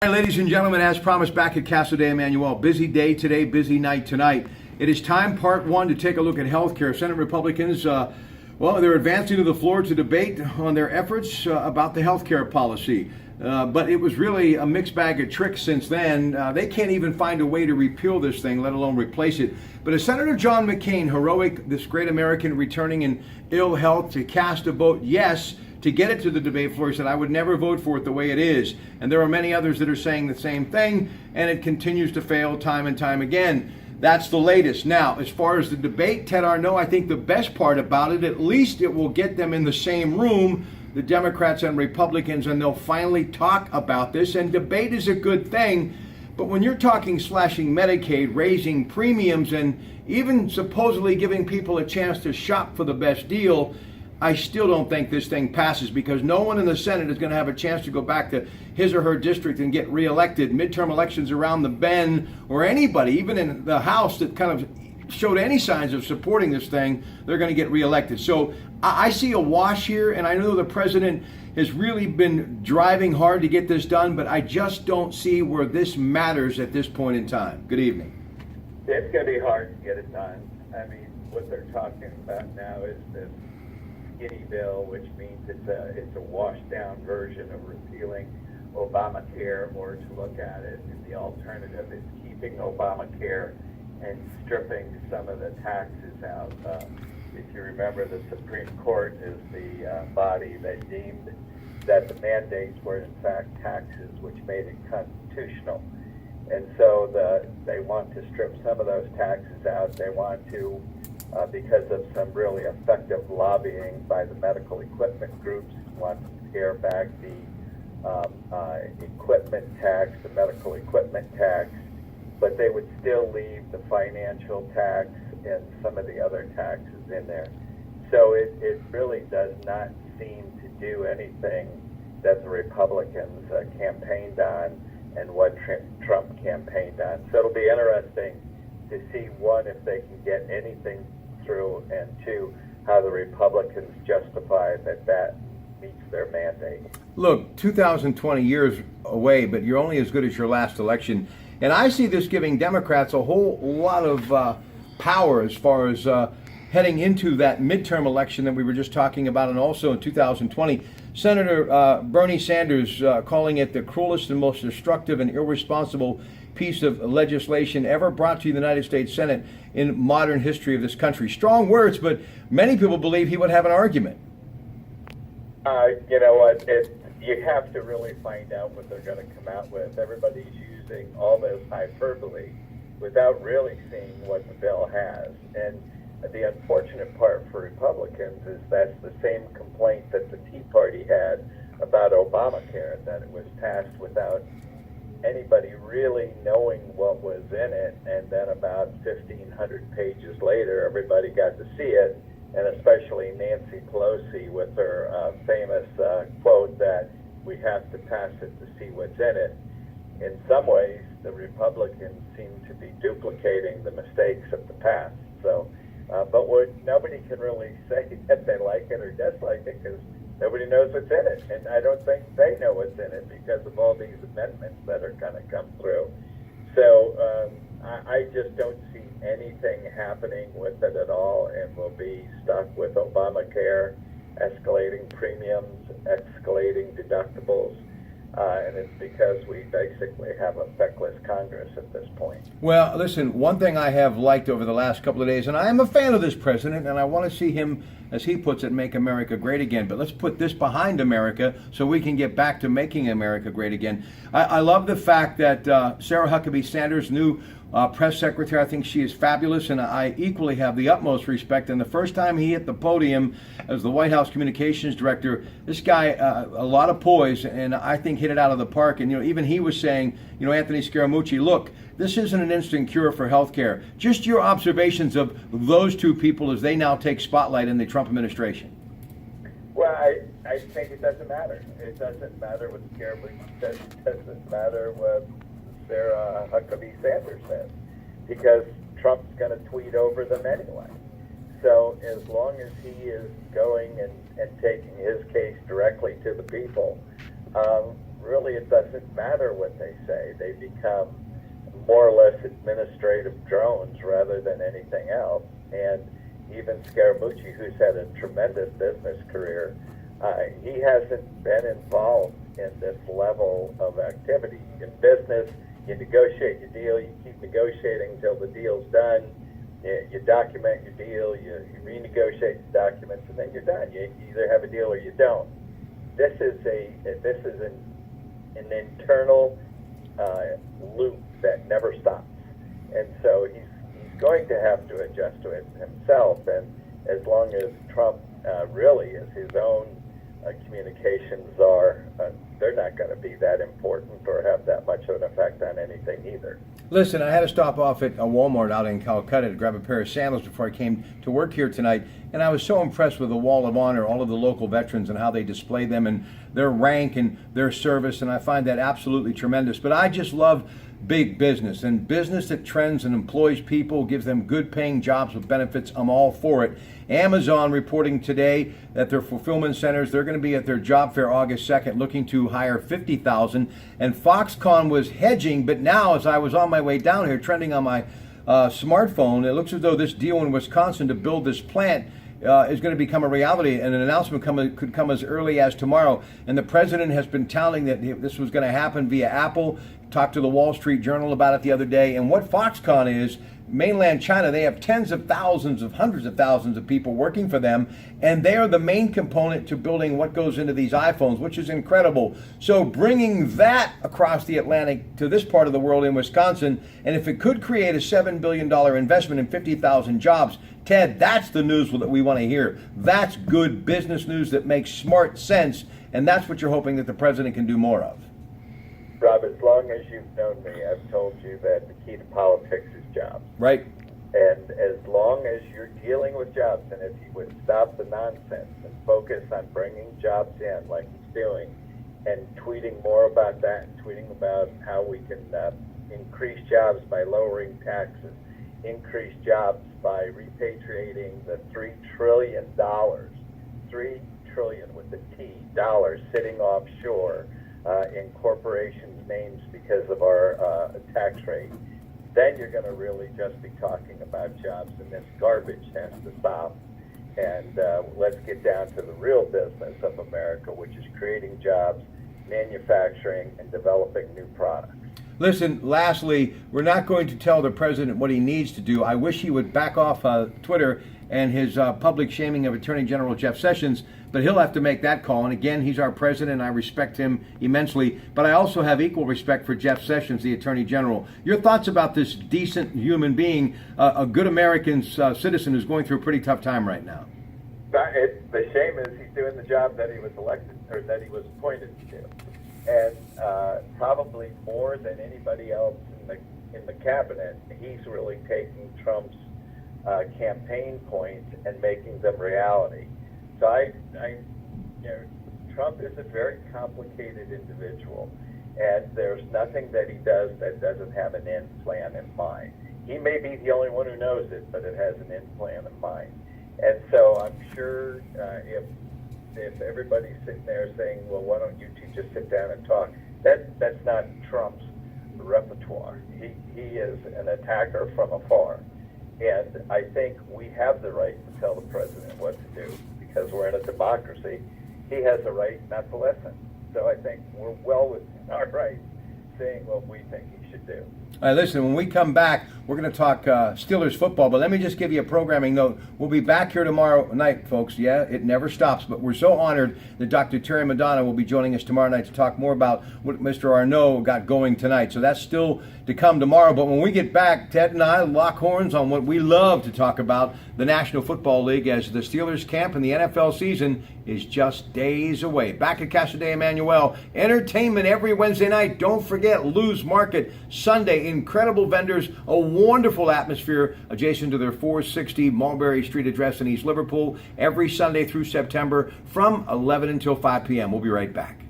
Hi, ladies and gentlemen, as promised, back at Casa de Emmanuel. Busy day today, busy night tonight. It is time, part one, to take a look at health care. Senate Republicans, they're advancing to the floor to debate on their efforts about the health care policy. But it was really a mixed bag of tricks since then. They can't even find a way to repeal this thing, let alone replace it. But as Senator John McCain, heroic, this great American returning in ill health, to cast a vote yes to get it to the debate floor, he said, I would never vote for it the way it is. And there are many others that are saying the same thing, and it continues to fail time and time again. That's the latest. Now, as far as the debate, Ted Arnaud, I think the best part about it, at least it will get them in the same room, the Democrats and Republicans, and they'll finally talk about this. And debate is a good thing, but when you're talking slashing Medicaid, raising premiums, and even supposedly giving people a chance to shop for the best deal, I still don't think this thing passes, because no one in the Senate is going to have a chance to go back to his or her district and get reelected. Midterm elections around the bend, or anybody, even in the House, that kind of showed any signs of supporting this thing, they're going to get reelected. So I see a wash here, and I know the president has really been driving hard to get this done, but I just don't see where this matters at this point in time. Good evening. It's going to be hard to get it done. I mean, what they're talking about now is this skinny bill, which means it's a washed down version of repealing Obamacare, or to look at it, and the alternative is keeping Obamacare and stripping some of the taxes out. If you remember, the Supreme Court is the body that deemed that the mandates were in fact taxes, which made it constitutional. And so they want to strip some of those taxes out. They want to, because of some really effective lobbying by the medical equipment groups, want to scare back the equipment tax, the medical equipment tax, but they would still leave the financial tax and some of the other taxes in there. So it really does not seem to do anything that the Republicans campaigned on and what Trump campaigned on. So it'll be interesting to see, one, if they can get anything through, and two, how the Republicans justify that meets their mandate. Look, 2020 years away, but you're only as good as your last election. And I see this giving Democrats a whole lot of power as far as heading into that midterm election that we were just talking about, and also in 2020. Senator Bernie Sanders calling it the cruelest and most destructive and irresponsible piece of legislation ever brought to the United States Senate in modern history of this country. Strong words, but many people believe he would have an argument. You know what? You have to really find out what they're going to come out with. Everybody's using all this hyperbole without really seeing what the bill has. And the unfortunate part for Republicans is that's the same complaint that the Tea Party had about Obamacare, that it was passed without anybody really knowing what was in it, and then about 1,500 pages later, everybody got to see it, and especially Nancy Pelosi with her famous quote that we have to pass it to see what's in it. In some ways, the Republicans seem to be duplicating the mistakes of the past. So, but nobody can really say that they like it or dislike it, because nobody knows what's in it, and I don't think they know what's in it because of all these amendments that are going to come through. So I just don't see anything happening with it at all, and we'll be stuck with Obamacare, escalating premiums, escalating deductibles, and it's because we basically have a feckless Congress at this point. Well, listen, one thing I have liked over the last couple of days, and I am a fan of this president, and I want to see him, as he puts it, make America great again. But let's put this behind America so we can get back to making America great again. I love the fact that Sarah Huckabee Sanders, new press secretary, I think she is fabulous, and I equally have the utmost respect. And the first time he hit the podium as the White House communications director, this guy, a lot of poise, and I think hit it out of the park. And even he was saying, Anthony Scaramucci, look, this isn't an instant cure for health care. Just your observations of those two people as they now take spotlight in the Trump administration. Well, I think it doesn't matter. It doesn't matter what Scaramucci says. It doesn't matter what Sarah Huckabee Sanders says, because Trump's going to tweet over them anyway. So as long as he is going and taking his case directly to the people, really it doesn't matter what they say. They become more or less administrative drones rather than anything else. And even Scaramucci, who's had a tremendous business career, he hasn't been involved in this level of activity. In business, you negotiate your deal, you keep negotiating until the deal's done, you document your deal, you renegotiate the documents, and then you're done. You either have a deal or you don't. This is an internal loop that never stops. And so he's going to have to adjust to it himself. And as long as Trump really is his own communications are, they're not going to be that important or have that much of an effect on anything either. Listen, I had to stop off at a Walmart out in Calcutta to grab a pair of sandals before I came to work here tonight, and I was so impressed with the Wall of Honor, all of the local veterans and how they display them and their rank and their service, and I find that absolutely tremendous. But I just love big business, and business that trends and employs people, gives them good paying jobs with benefits. I'm all for it. Amazon reporting today that their fulfillment centers, they're going to be at their job fair August 2nd looking to hire 50,000. And Foxconn was hedging, but now as I was on my way down here, trending on my smartphone, it looks as though this deal in Wisconsin to build this plant is going to become a reality, and an announcement could come as early as tomorrow. And the president has been telling that this was going to happen via Apple. Talked to the Wall Street Journal about it the other day. And what Foxconn is, mainland China, they have tens of thousands of hundreds of thousands of people working for them, and they are the main component to building what goes into these iPhones, which is incredible. So bringing that across the Atlantic to this part of the world in Wisconsin, and if it could create a $7 billion investment in 50,000 jobs, Ted, that's the news that we want to hear. That's good business news that makes smart sense, and that's what you're hoping that the president can do more of. Rob, as long as you've known me, I've told you that the key to politics is jobs. Right. And as long as you're dealing with jobs, and if you would stop the nonsense and focus on bringing jobs in like he's doing, and tweeting more about that, and tweeting about how we can increase jobs by lowering taxes, increase jobs by repatriating the $3 trillion, $3 trillion with the T, dollars sitting offshore, in corporations' names because of our tax rate, then you're going to really just be talking about jobs, and this garbage has to stop. And let's get down to the real business of America, which is creating jobs, manufacturing, and developing new products. Listen, lastly, we're not going to tell the president what he needs to do. I wish he would back off Twitter and his public shaming of Attorney General Jeff Sessions, but he'll have to make that call. And again, he's our president, and I respect him immensely, but I also have equal respect for Jeff Sessions, the Attorney General. Your thoughts about this decent human being, a good American citizen who's going through a pretty tough time right now? The shame is he's doing the job that he was elected, or that he was appointed to do. And probably more than anybody else in the cabinet, he's really taking Trump's campaign points and making them reality. So Trump is a very complicated individual, and there's nothing that he does that doesn't have an end plan in mind. He may be the only one who knows it, but it has an end plan in mind. And so I'm sure if everybody's sitting there saying, well, why don't you two just sit down and talk, that's not Trump's repertoire. He is an attacker from afar. And I think we have the right to tell the president what to do because we're in a democracy. He has a right not to listen. So I think we're well within our rights saying what we think he should do. All right, listen, when we come back, we're going to talk Steelers football, but let me just give you a programming note. We'll be back here tomorrow night, folks. Yeah, it never stops, but we're so honored that Dr. Terry Madonna will be joining us tomorrow night to talk more about what Mr. Arnault got going tonight. So that's still to come tomorrow, but when we get back, Ted and I lock horns on what we love to talk about, the National Football League, as the Steelers camp and the NFL season is just days away. Back at Casa de Emmanuel, entertainment every Wednesday night. Don't forget Lou's Market Sunday. Incredible vendors, a wonderful atmosphere adjacent to their 460 Mulberry Street address in East Liverpool every Sunday through September from 11 until 5 p.m. We'll be right back.